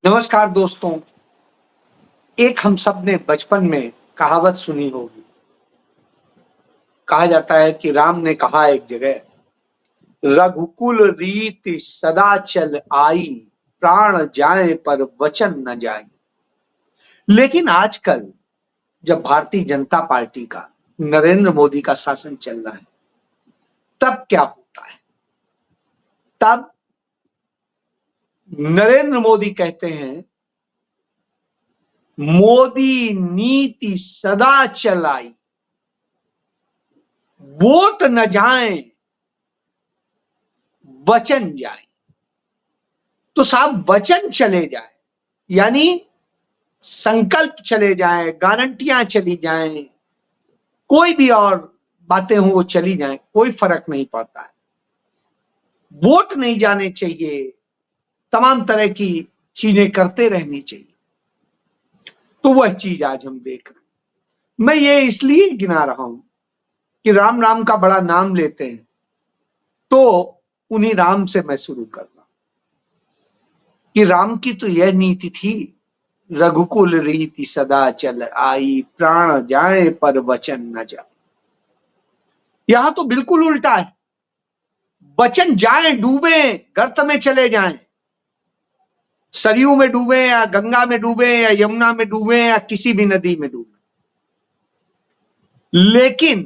नमस्कार दोस्तों। एक हम सब ने बचपन में कहावत सुनी होगी। कहा जाता है कि राम ने कहा एक जगह, रघुकुल रीति सदा चल आई, प्राण जाए पर वचन न जाए। लेकिन आजकल जब भारतीय जनता पार्टी का, नरेंद्र मोदी का शासन चल रहा है, तब क्या होता है? तब नरेंद्र मोदी कहते हैं, मोदी नीति सदा चलाई, वोट न जाए वचन जाए। तो साहब वचन चले जाए, यानी संकल्प चले जाए, गारंटियां चली जाएं, कोई भी और बातें हो वो चली जाएं, कोई फर्क नहीं पड़ता है। वोट नहीं जाने चाहिए, तमाम तरह की चीजें करते रहनी चाहिए। तो वह चीज आज हम देख रहे हैं। मैं ये इसलिए गिना रहा हूं कि राम राम का बड़ा नाम लेते हैं, तो उन्हीं राम से मैं शुरू कर रहा हूं कि राम की तो यह नीति थी, रघुकुल रीति सदा चल आई, प्राण जाए पर वचन न जाए। यहां तो बिल्कुल उल्टा है। वचन जाए, डूबे, गर्त में चले जाएं, सरयू में डूबे या गंगा में डूबे या यमुना में डूबे या किसी भी नदी में डूबे, लेकिन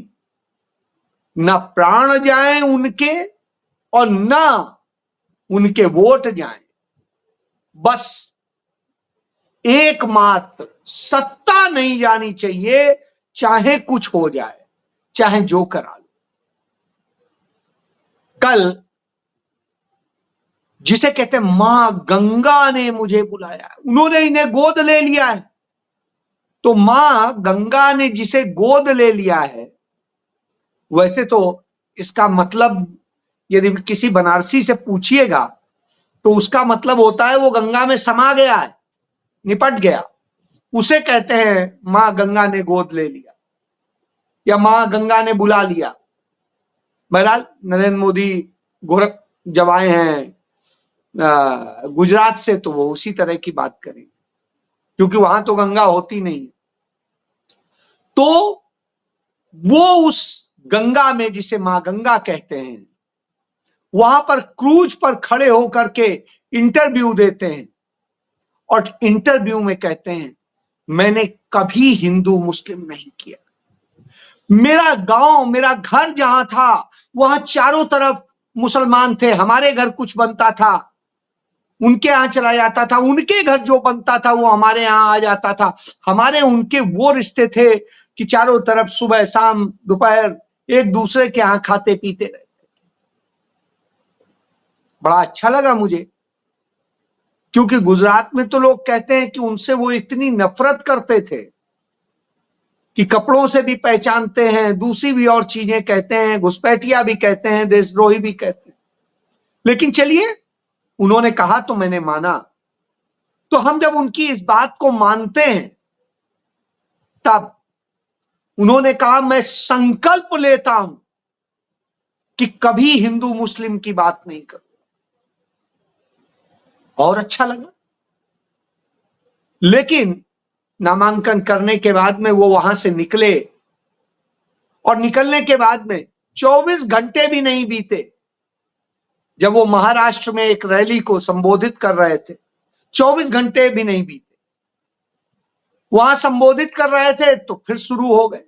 न प्राण जाए उनके और न उनके वोट जाए। बस एकमात्र सत्ता नहीं जानी चाहिए, चाहे कुछ हो जाए, चाहे जो करा लो। कल जिसे कहते हैं मां गंगा ने मुझे बुलाया, उन्होंने इन्हें गोद ले लिया है। तो मां गंगा ने जिसे गोद ले लिया है, वैसे तो इसका मतलब यदि किसी बनारसी से पूछिएगा तो उसका मतलब होता है वो गंगा में समा गया है, निपट गया। उसे कहते हैं मां गंगा ने गोद ले लिया या मां गंगा ने बुला लिया। बहरहाल नरेंद्र मोदी गोरख जब आए हैं गुजरात से, तो वो उसी तरह की बात करें, क्योंकि वहां तो गंगा होती नहीं। तो वो उस गंगा में, जिसे मां गंगा कहते हैं, वहां पर क्रूज पर खड़े होकर के इंटरव्यू देते हैं और इंटरव्यू में कहते हैं, मैंने कभी हिंदू मुस्लिम नहीं किया। मेरा गांव, मेरा घर जहां था, वहां चारों तरफ मुसलमान थे। हमारे घर कुछ बनता था, उनके यहां चला जाता था, उनके घर जो बनता था वो हमारे यहां आ जाता था। हमारे उनके वो रिश्ते थे कि चारों तरफ सुबह शाम दोपहर एक दूसरे के यहां खाते पीते रहते। बड़ा अच्छा लगा मुझे, क्योंकि गुजरात में तो लोग कहते हैं कि उनसे वो इतनी नफरत करते थे कि कपड़ों से भी पहचानते हैं, दूसरी भी और चीजें कहते हैं, घुसपैठिया भी कहते हैं, देशद्रोही भी कहते हैं। लेकिन चलिए, उन्होंने कहा तो मैंने माना। तो हम जब उनकी इस बात को मानते हैं, तब उन्होंने कहा, मैं संकल्प लेता हूं कि कभी हिंदू मुस्लिम की बात नहीं करूं। और अच्छा लगा। लेकिन नामांकन करने के बाद में वो वहां से निकले, और निकलने के बाद में 24 घंटे भी नहीं बीते, जब वो महाराष्ट्र में एक रैली को संबोधित कर रहे थे, 24 घंटे भी नहीं बीते, वहां संबोधित कर रहे थे तो फिर शुरू हो गए,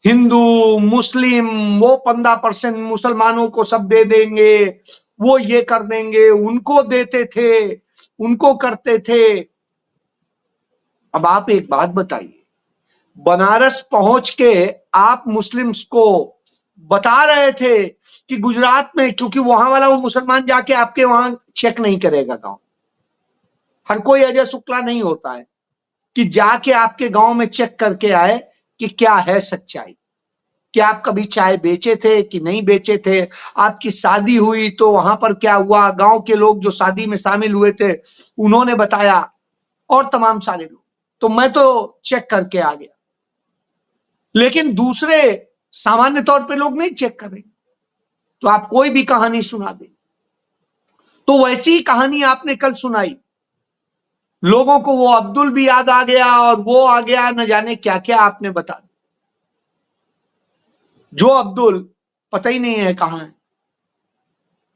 हिंदू मुस्लिम, वो 15% मुसलमानों को सब दे देंगे, वो ये कर देंगे, उनको देते थे, उनको करते थे। अब आप एक बात बताइए, बनारस पहुंच के आप मुस्लिम्स को बता रहे थे कि गुजरात में, क्योंकि वहां वाला वो मुसलमान जाके आपके वहां चेक नहीं करेगा गांव, हर कोई अजय शुक्ला नहीं होता है कि जाके आपके गांव में चेक करके आए कि क्या है सच्चाई, कि आप कभी चाय बेचे थे कि नहीं बेचे थे, आपकी शादी हुई तो वहां पर क्या हुआ, गांव के लोग जो शादी में शामिल हुए थे उन्होंने बताया, और तमाम सारे लोग। तो मैं तो चेक करके आ गया, लेकिन दूसरे सामान्य तौर पे लोग नहीं चेक करेंगे, तो आप कोई भी कहानी सुना दें। तो वैसी ही कहानी आपने कल सुनाई लोगों को वो अब्दुल भी याद आ गया और वो आ गया, न जाने क्या क्या आपने बता दिया। जो अब्दुल पता ही नहीं है कहां है।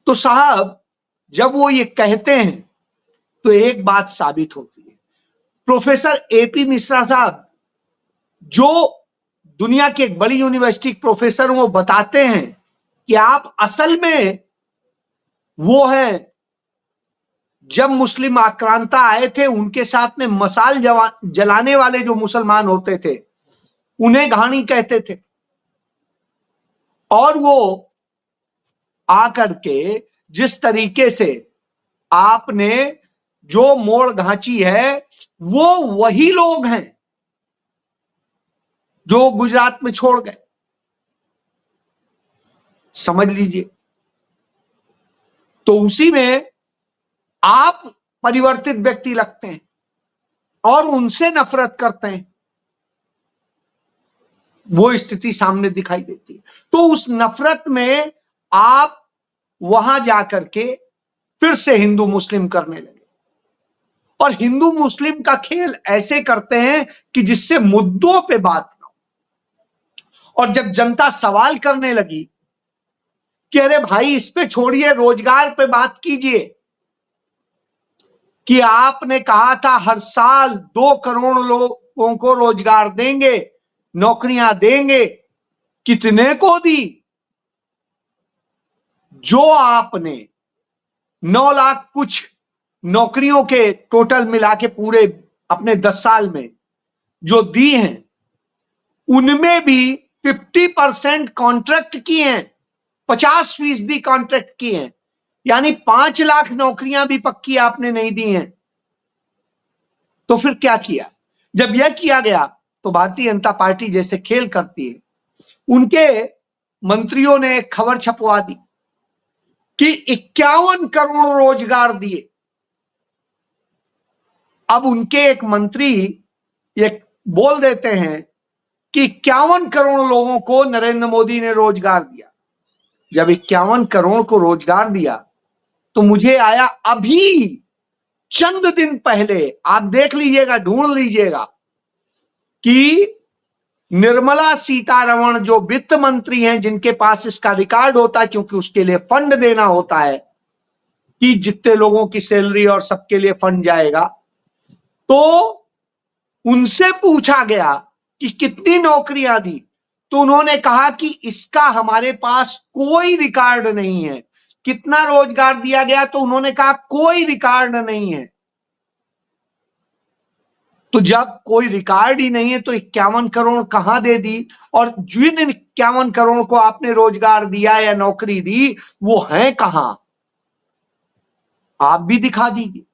तो साहब जब वो ये कहते हैं तो एक बात साबित होती है, प्रोफेसर एपी मिश्रा साहब जो दुनिया की एक बड़ी यूनिवर्सिटी प्रोफेसर, वो बताते हैं कि आप असल में वो है जब मुस्लिम आक्रांता आए थे उनके साथ में मसाल जलाने वाले जो मुसलमान होते थे उन्हें घानी कहते थे, और वो आकर के जिस तरीके से आपने जो मोड़ घांची है वो वही लोग हैं जो गुजरात में छोड़ गए, समझ लीजिए। तो उसी में आप परिवर्तित व्यक्ति लगते हैं और उनसे नफरत करते हैं, वो स्थिति सामने दिखाई देती है। तो उस नफरत में आप वहां जाकर के फिर से हिंदू मुस्लिम करने लगे, और हिंदू मुस्लिम का खेल ऐसे करते हैं कि जिससे मुद्दों पे बात ना हो। और जब जनता सवाल करने लगी कि अरे भाई इस पे छोड़िए, रोजगार पे बात कीजिए, कि आपने कहा था हर साल 2 करोड़ लोगों को रोजगार देंगे, नौकरियां देंगे, कितने को दी? जो आपने 9 लाख कुछ नौकरियों के टोटल मिला के पूरे अपने 10 साल में जो दी हैं, उनमें भी 50% कॉन्ट्रैक्ट किए हैं, 50% कॉन्ट्रैक्ट किए हैं, यानी 5 लाख नौकरियां भी पक्की आपने नहीं दी हैं। तो फिर क्या किया? जब यह किया गया तो भारतीय जनता पार्टी जैसे खेल करती है, उनके मंत्रियों ने एक खबर छपवा दी कि 51 करोड़ रोजगार दिए। अब उनके एक मंत्री ये बोल देते हैं कि 51 करोड़ लोगों को नरेंद्र मोदी ने रोजगार दिया। जब 51 करोड़ को रोजगार दिया तो मुझे आया अभी चंद दिन पहले, आप देख लीजिएगा, ढूंढ लीजिएगा, कि निर्मला सीतारमण जो वित्त मंत्री हैं, जिनके पास इसका रिकॉर्ड होता है क्योंकि उसके लिए फंड देना होता है कि जितने लोगों की सैलरी और सबके लिए फंड जाएगा, तो उनसे पूछा गया कि कितनी नौकरियां दी, तो उन्होंने कहा कि इसका हमारे पास कोई रिकॉर्ड नहीं है। कितना रोजगार दिया गया, तो उन्होंने कहा कोई रिकॉर्ड नहीं है। तो जब कोई रिकॉर्ड ही नहीं है तो 51 करोड़ कहां दे दी? और जिन 51 करोड़ को आपने रोजगार दिया या नौकरी दी वो है कहां? आप भी दिखा दीजिए।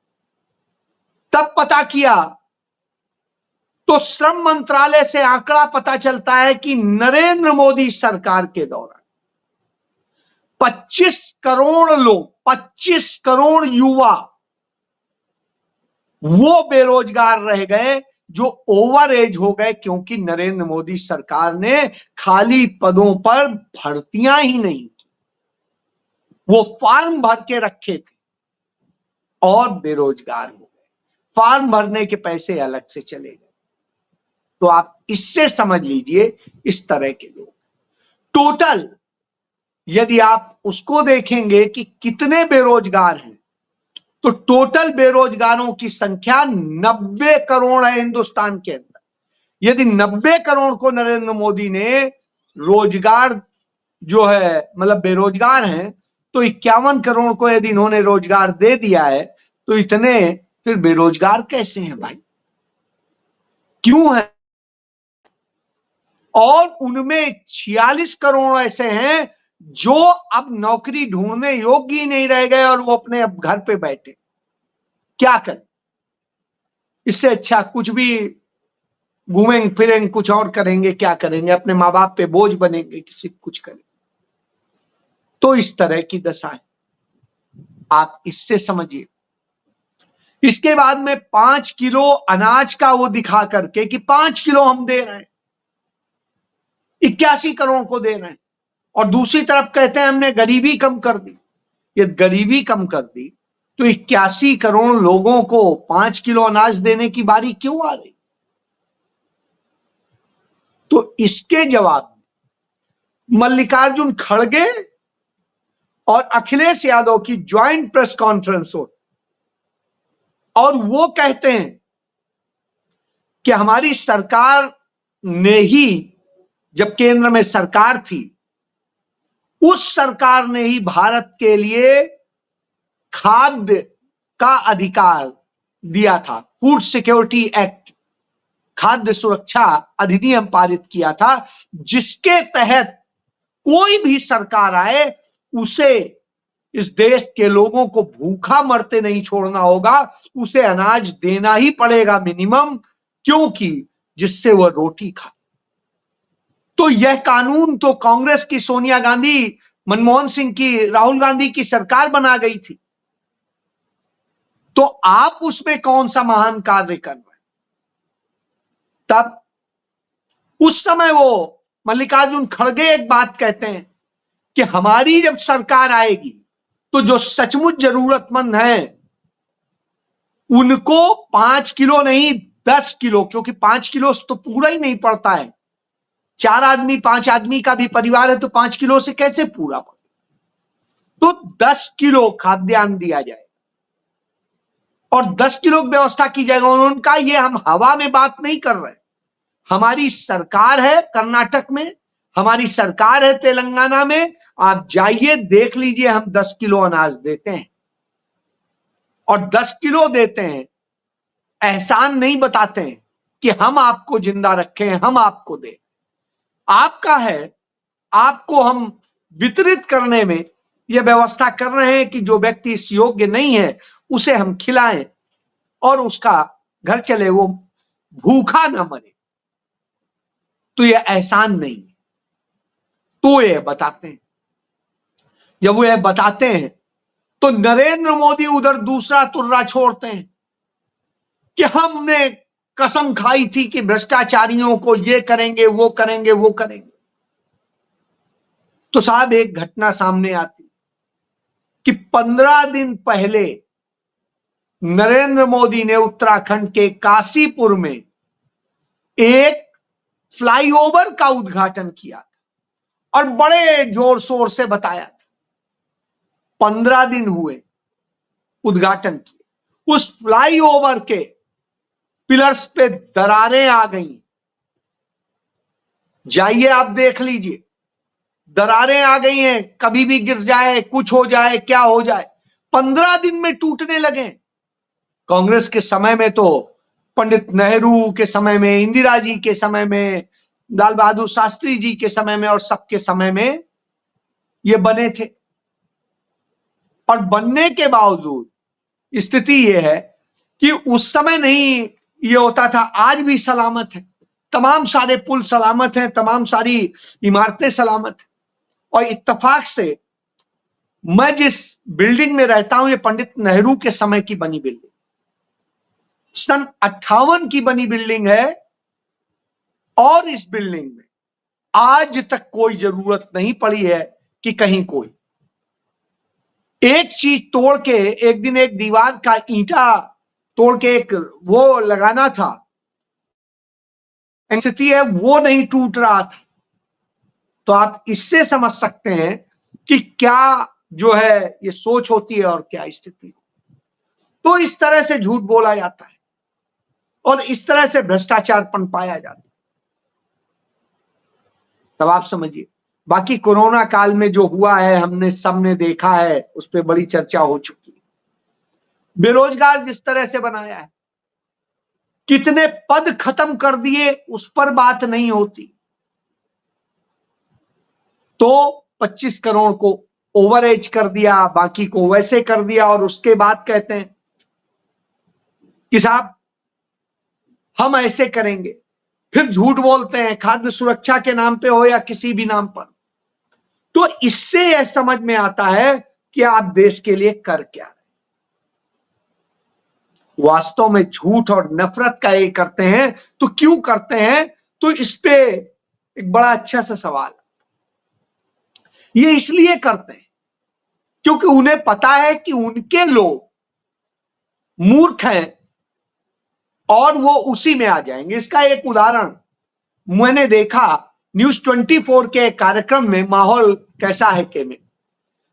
तब पता किया तो श्रम मंत्रालय से आंकड़ा पता चलता है कि नरेंद्र मोदी सरकार के दौरान 25 करोड़ लोग, 25 करोड़ युवा वो बेरोजगार रह गए जो ओवर एज हो गए, क्योंकि नरेंद्र मोदी सरकार ने खाली पदों पर भर्तियां ही नहीं की, वो फॉर्म भर के रखे थे और बेरोजगार हो गए। फॉर्म भरने के पैसे अलग से चले गए। तो आप इससे समझ लीजिए इस तरह के लोग टोटल, यदि आप उसको देखेंगे कि कितने बेरोजगार हैं, तो टोटल बेरोजगारों की संख्या 90 करोड़ है हिंदुस्तान के अंदर। यदि 90 करोड़ को नरेंद्र मोदी ने रोजगार जो है मतलब बेरोजगार हैं, तो 51 करोड़ को यदि इन्होंने रोजगार दे दिया है, तो इतने फिर बेरोजगार कैसे हैं भाई? क्यों है? और उनमें 46 करोड़ ऐसे हैं जो अब नौकरी ढूंढने योग्य ही नहीं रह गए और वो अपने अब घर पे बैठे। क्या करें? इससे अच्छा कुछ भी घूमेंगे फिरेंगे, कुछ और करेंगे, क्या करेंगे? अपने माँ बाप पे बोझ बनेंगे, किसी कुछ करेंगे। तो इस तरह की दशा है, आप इससे समझिए। इसके बाद में 5 किलो अनाज का वो दिखा करके कि 5 किलो हम दे रहे हैं, 81 करोड़ को दे रहे हैं, और दूसरी तरफ कहते हैं हमने गरीबी कम कर दी। ये गरीबी कम कर दी तो 81 करोड़ लोगों को 5 किलो अनाज देने की बारी क्यों आ रही? तो इसके जवाब में मल्लिकार्जुन खड़गे और अखिलेश यादव की ज्वाइंट प्रेस कॉन्फ्रेंस हो और वो कहते हैं कि हमारी सरकार ने ही, जब केंद्र में सरकार थी, उस सरकार ने ही भारत के लिए खाद्य का अधिकार दिया था। फूड सिक्योरिटी एक्ट, खाद्य सुरक्षा अधिनियम पारित किया था, जिसके तहत कोई भी सरकार आए उसे इस देश के लोगों को भूखा मरते नहीं छोड़ना होगा, उसे अनाज देना ही पड़ेगा मिनिमम, क्योंकि जिससे वह रोटी खाए। तो यह कानून तो कांग्रेस की सोनिया गांधी, मनमोहन सिंह की, राहुल गांधी की सरकार बना गई थी। तो आप उसमें कौन सा महान कार्य कर रहे हैं? तब उस समय वो मल्लिकार्जुन खड़गे एक बात कहते हैं कि हमारी जब सरकार आएगी तो जो सचमुच जरूरतमंद हैं उनको 5 किलो नहीं 10 किलो, क्योंकि 5 किलो तो पूरा ही नहीं पड़ता है। 4 आदमी 5 आदमी का भी परिवार है तो 5 किलो से कैसे पूरा पड़े? तो 10 किलो खाद्यान्न दिया जाए और 10 किलो की व्यवस्था की जाएगा। उनका ये हम हवा में बात नहीं कर रहे। हमारी सरकार है कर्नाटक में, हमारी सरकार है तेलंगाना में, आप जाइए देख लीजिए, हम 10 किलो अनाज देते हैं और 10 किलो देते हैं। एहसान नहीं बताते हैं कि हम आपको जिंदा रखें, हम आपको दें। आपका है, आपको हम वितरित करने में यह व्यवस्था कर रहे हैं कि जो व्यक्ति इस योग्य नहीं है उसे हम खिलाएं और उसका घर चले, वो भूखा ना मरे। तो यह एहसान नहीं है। तो यह बताते हैं, जब वो यह बताते हैं तो नरेंद्र मोदी उधर दूसरा तुर्रा छोड़ते हैं कि हमने कसम खाई थी कि भ्रष्टाचारियों को ये करेंगे, वो करेंगे, वो करेंगे। तो साहब एक घटना सामने आती कि 15 दिन पहले नरेंद्र मोदी ने उत्तराखंड के काशीपुर में एक फ्लाईओवर का उद्घाटन किया था और बड़े जोर शोर से बताया था। 15 दिन हुए उद्घाटन किए, उस फ्लाईओवर के पिलर्स पे दरारें आ गई। जाइए आप देख लीजिए, दरारें आ गई हैं, कभी भी गिर जाए, कुछ हो जाए, क्या हो जाए। 15 दिन में टूटने लगे। कांग्रेस के समय में तो पंडित नेहरू के समय में, इंदिरा जी के समय में, लाल बहादुर शास्त्री जी के समय में और सबके समय में ये बने थे। और बनने के बावजूद स्थिति ये है कि उस समय नहीं ये होता था, आज भी सलामत है, तमाम सारे पुल सलामत हैं, तमाम सारी इमारतें सलामत हैं। और इत्तेफाक से मैं जिस बिल्डिंग में रहता हूं, ये पंडित नेहरू के समय की बनी बिल्डिंग, सन 58 की बनी बिल्डिंग है और इस बिल्डिंग में आज तक कोई जरूरत नहीं पड़ी है कि कहीं कोई एक चीज तोड़ के, एक दिन एक दीवार का ईंटा तोड़ के एक वो लगाना था, स्थिति है वो नहीं टूट रहा था। तो आप इससे समझ सकते हैं कि क्या जो है ये सोच होती है और क्या स्थिति। तो इस तरह से झूठ बोला जाता है और इस तरह से भ्रष्टाचार पनपाया जाता है। तब आप समझिए, बाकी कोरोना काल में जो हुआ है हमने सबने देखा है, उस पर बड़ी चर्चा हो चुकी है। बेरोजगार जिस तरह से बनाया है, कितने पद खत्म कर दिए उस पर बात नहीं होती। तो 25 करोड़ को ओवरएज कर दिया, बाकी को वैसे कर दिया और उसके बाद कहते हैं कि साहब हम ऐसे करेंगे, फिर झूठ बोलते हैं खाद्य सुरक्षा के नाम पे हो या किसी भी नाम पर। तो इससे यह समझ में आता है कि आप देश के लिए कर क्या रहे। वास्तव में झूठ और नफरत का ये करते हैं तो क्यों करते हैं? तो इस पे एक बड़ा अच्छा सा सवाल, ये इसलिए करते हैं क्योंकि उन्हें पता है कि उनके लोग मूर्ख हैं और वो उसी में आ जाएंगे। इसका एक उदाहरण मैंने देखा न्यूज 24 के कार्यक्रम में, माहौल कैसा है के में,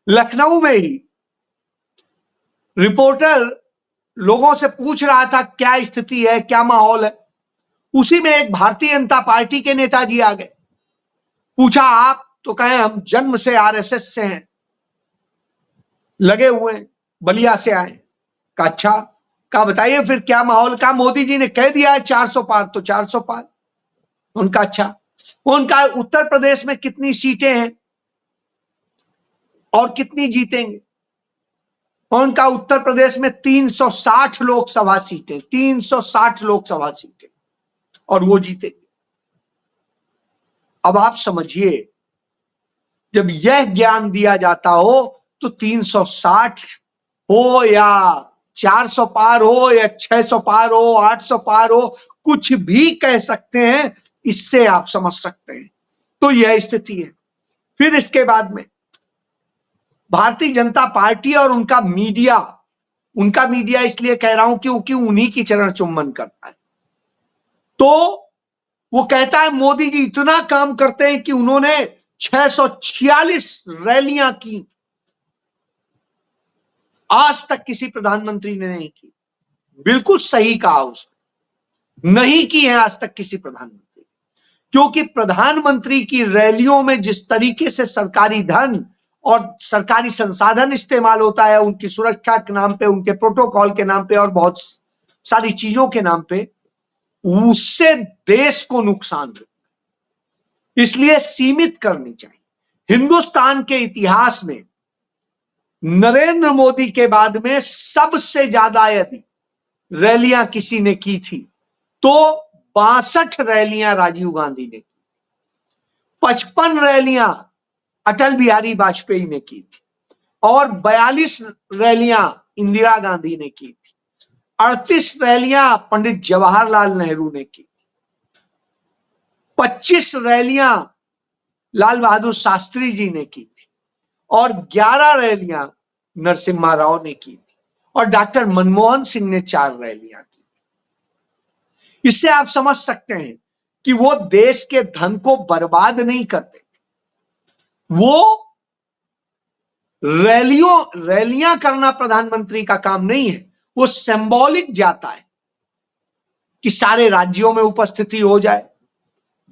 लखनऊ में ही रिपोर्टर लोगों से पूछ रहा था क्या स्थिति है, क्या माहौल है। उसी में एक भारतीय जनता पार्टी के नेताजी आ गए। पूछा आप, तो कहे हम जन्म से आरएसएस से हैं, लगे हुए हैं, बलिया से आए। कहा अच्छा, कहा बताइए फिर क्या माहौल। का मोदी जी ने कह दिया है 400 पार तो 400 पार। उनका अच्छा, उनका उत्तर प्रदेश में कितनी सीटें हैं और कितनी जीतेंगे। उनका उत्तर प्रदेश में 360 लोकसभा सीटें, 360 लोकसभा सीटें, और वो जीतेंगे। अब आप समझिए, जब यह ज्ञान दिया जाता हो तो 360 हो या 400 पार हो या 600 पार हो, 800 पार हो, कुछ भी कह सकते हैं। इससे आप समझ सकते हैं। तो यह स्थिति है। फिर इसके बाद में भारतीय जनता पार्टी और उनका मीडिया इसलिए कह रहा हूं क्योंकि उन्हीं की चरण चुम्बन करता है। तो वो कहता है मोदी जी इतना काम करते हैं कि उन्होंने 646 रैलियां की, आज तक किसी प्रधानमंत्री ने नहीं की। बिल्कुल सही कहा उसने, नहीं की है आज तक किसी प्रधानमंत्री, क्योंकि प्रधानमंत्री की रैलियों में जिस तरीके से सरकारी धन और सरकारी संसाधन इस्तेमाल होता है, उनकी सुरक्षा के नाम पे, उनके प्रोटोकॉल के नाम पे और बहुत सारी चीजों के नाम पे, उससे देश को नुकसान होता है। इसलिए सीमित करनी चाहिए। हिंदुस्तान के इतिहास में नरेंद्र मोदी के बाद में सबसे ज्यादा यदि रैलियां किसी ने की थी तो 62 रैलियां राजीव गांधी ने की, 55 रैलियां अटल बिहारी वाजपेयी ने की थी और 42 रैलियां इंदिरा गांधी ने की थी, 38 रैलियां पंडित जवाहरलाल नेहरू ने की थी, 25 रैलियां लाल बहादुर शास्त्री जी ने की थी और 11 रैलियां नरसिम्हा राव ने की थी और डॉक्टर मनमोहन सिंह ने 4 रैलियां की थी। इससे आप समझ सकते हैं कि वो देश के धन को बर्बाद नहीं करते। वो रैलियां करना प्रधानमंत्री का काम नहीं है। वो सिंबॉलिक जाता है कि सारे राज्यों में उपस्थिति हो जाए,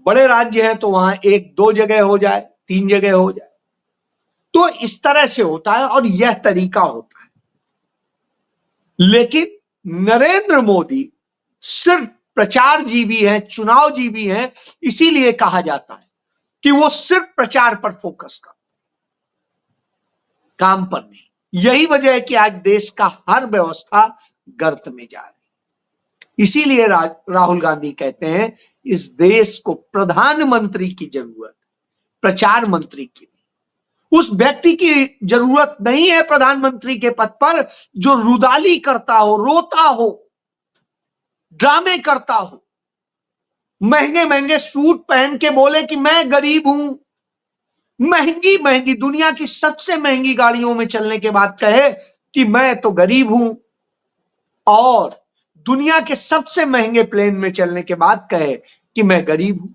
बड़े राज्य हैं तो वहां 1-2 जगह हो जाए, 3 जगह हो जाए। तो इस तरह से होता है और यह तरीका होता है। लेकिन नरेंद्र मोदी सिर्फ प्रचार जीवी हैं, चुनाव जीवी हैं, इसीलिए कहा जाता है कि वो सिर्फ प्रचार पर फोकस करते हैं, काम पर नहीं। यही वजह है कि आज देश का हर व्यवस्था गर्त में जा रही है। इसीलिए राहुल गांधी कहते हैं इस देश को प्रधानमंत्री की जरूरत, प्रचार मंत्री की नहीं। उस व्यक्ति की जरूरत नहीं है प्रधानमंत्री के पद पर जो रुदाली करता हो, रोता हो, ड्रामे करता हो, महंगे महंगे सूट पहन के बोले कि मैं गरीब हूं, महंगी महंगी दुनिया की सबसे महंगी गाड़ियों में चलने के बाद कहे कि मैं तो गरीब हूं, और दुनिया के सबसे महंगे प्लेन में चलने के बाद कहे कि मैं गरीब हूं।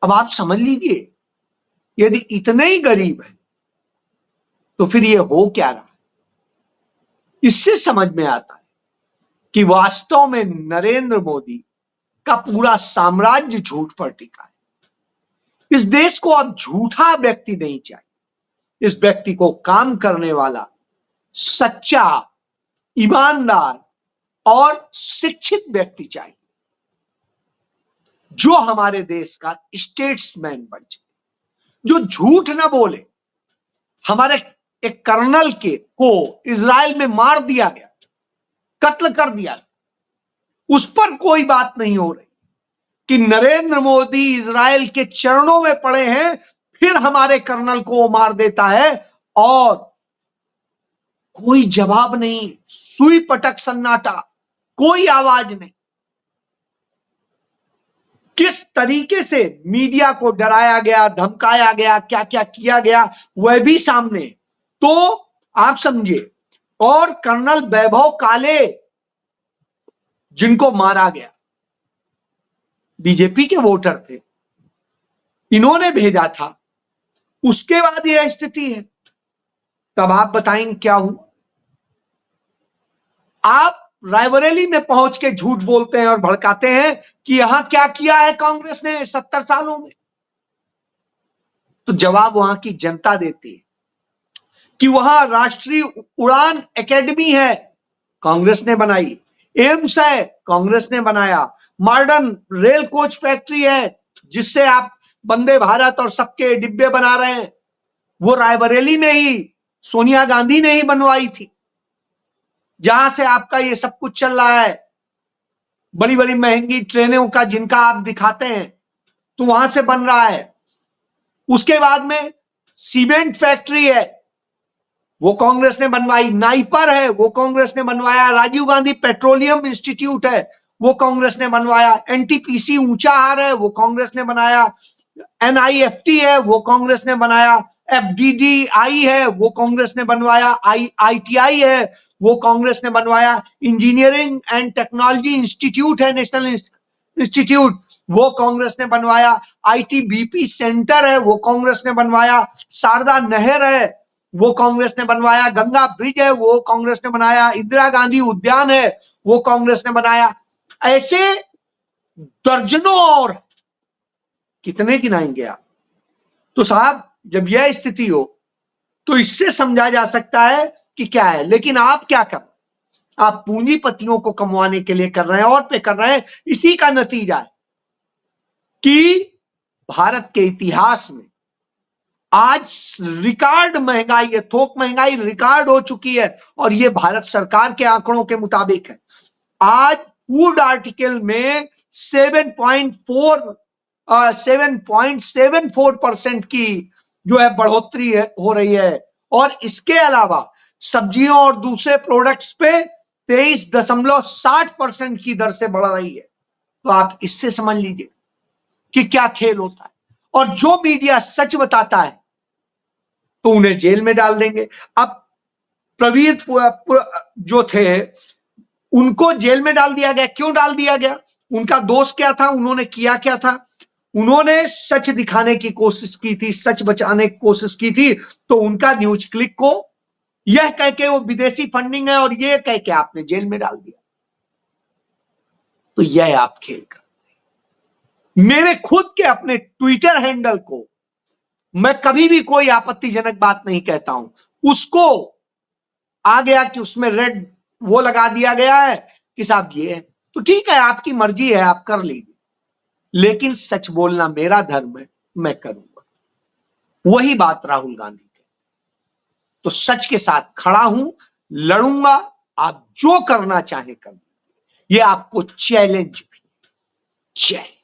अब आप समझ लीजिए, यदि इतने ही गरीब है तो फिर ये हो क्या रहा। इससे समझ में आता है कि वास्तव में नरेंद्र मोदी का पूरा साम्राज्य झूठ पर टिका है। इस देश को अब झूठा व्यक्ति नहीं चाहिए। इस व्यक्ति को काम करने वाला, सच्चा, ईमानदार और शिक्षित व्यक्ति चाहिए, जो हमारे देश का स्टेट्समैन बन जाए, जो झूठ ना बोले। हमारे एक कर्नल को इजराइल में मार दिया गया, कत्ल कर दिया, उस पर कोई बात नहीं हो रही कि नरेंद्र मोदी इजराइल के चरणों में पड़े हैं, फिर हमारे कर्नल को मार देता है और कोई जवाब नहीं, सुई पटक सन्नाटा, कोई आवाज नहीं। किस तरीके से मीडिया को डराया गया, धमकाया गया, क्या क्या किया गया, वह भी सामने। तो आप समझिए, और कर्नल वैभव काले जिनको मारा गया, बीजेपी के वोटर थे, इन्होंने भेजा था। उसके बाद यह स्थिति है। तब आप बताएंगे क्या हुआ? आप रायबरेली में पहुंच के झूठ बोलते हैं और भड़काते हैं कि यहां क्या किया है कांग्रेस ने 70 सालों में। तो जवाब वहां की जनता देती है कि वहां राष्ट्रीय उड़ान एकेडमी है, कांग्रेस ने बनाई। एम्स है, कांग्रेस ने बनाया। मॉडर्न रेल कोच फैक्ट्री है, जिससे आप वंदे भारत और सबके डिब्बे बना रहे हैं, वो रायबरेली में ही सोनिया गांधी ने ही बनवाई थी। जहां से आपका ये सब कुछ चल रहा है, बड़ी बड़ी महंगी ट्रेनों का जिनका आप दिखाते हैं, तो वहां से बन रहा है। उसके बाद में सीमेंट फैक्ट्री है, वो कांग्रेस ने बनवाई। नाइपर है, वो कांग्रेस ने बनवाया। राजीव गांधी पेट्रोलियम इंस्टीट्यूट है, वो कांग्रेस ने बनवाया। एनटीपीसी ऊंचाहार है, वो कांग्रेस ने बनाया। एनआईएफटी है, वो कांग्रेस ने बनाया। एफडीडीआई है, वो कांग्रेस ने बनवाया। आईटीआई है, वो कांग्रेस ने बनवाया। इंजीनियरिंग एंड टेक्नोलॉजी इंस्टीट्यूट है, नेशनल इंस्टीट्यूट, वो कांग्रेस ने बनवाया। आईटीबीपी सेंटर है, वो कांग्रेस ने बनवाया। शारदा नहर है, वो कांग्रेस ने बनवाया। गंगा ब्रिज है, वो कांग्रेस ने बनाया। इंदिरा गांधी उद्यान है, वो कांग्रेस ने बनाया। ऐसे दर्जनों और कितने गिनाएंगे आप? तो साहब, जब यह स्थिति हो तो इससे समझा जा सकता है कि क्या है। लेकिन आप क्या कर, आप पूंजीपतियों को कमवाने के लिए कर रहे हैं और पे कर रहे हैं। इसी का नतीजा है कि भारत के इतिहास में आज रिकॉर्ड महंगाई है, थोक महंगाई रिकॉर्ड हो चुकी है। और यह भारत सरकार के आंकड़ों के मुताबिक है। आज फूड आर्टिकल में 7.74% की जो है बढ़ोतरी हो रही है। और इसके अलावा सब्जियों और दूसरे प्रोडक्ट्स पे 23.60% की दर से बढ़ रही है। तो आप इससे समझ लीजिए कि क्या खेल होता है। और जो मीडिया सच बताता है तो उन्हें जेल में डाल देंगे। अब प्रवीर जो थे, उनको जेल में डाल दिया गया। क्यों डाल दिया गया? उनका दोष क्या था? उन्होंने किया क्या था? उन्होंने सच दिखाने की कोशिश की थी, सच बचाने की कोशिश की थी। तो उनका न्यूज क्लिक को यह कह के वो विदेशी फंडिंग है और यह कह के आपने जेल में डाल दिया। तो यह आप खेल करते हैं। मेरे खुद के अपने ट्विटर हैंडल को मैं कभी भी कोई आपत्तिजनक बात नहीं कहता हूं, उसको आ गया कि उसमें रेड वो लगा दिया गया है कि साहब ये है। तो ठीक है, आपकी मर्जी है, आप कर लीजिए। लेकिन सच बोलना मेरा धर्म है, मैं करूंगा। वही बात राहुल गांधी की। तो सच के साथ खड़ा हूं, लड़ूंगा। आप जो करना चाहें कर लीजिए। ये आपको चैलेंज भी, चैलेंज।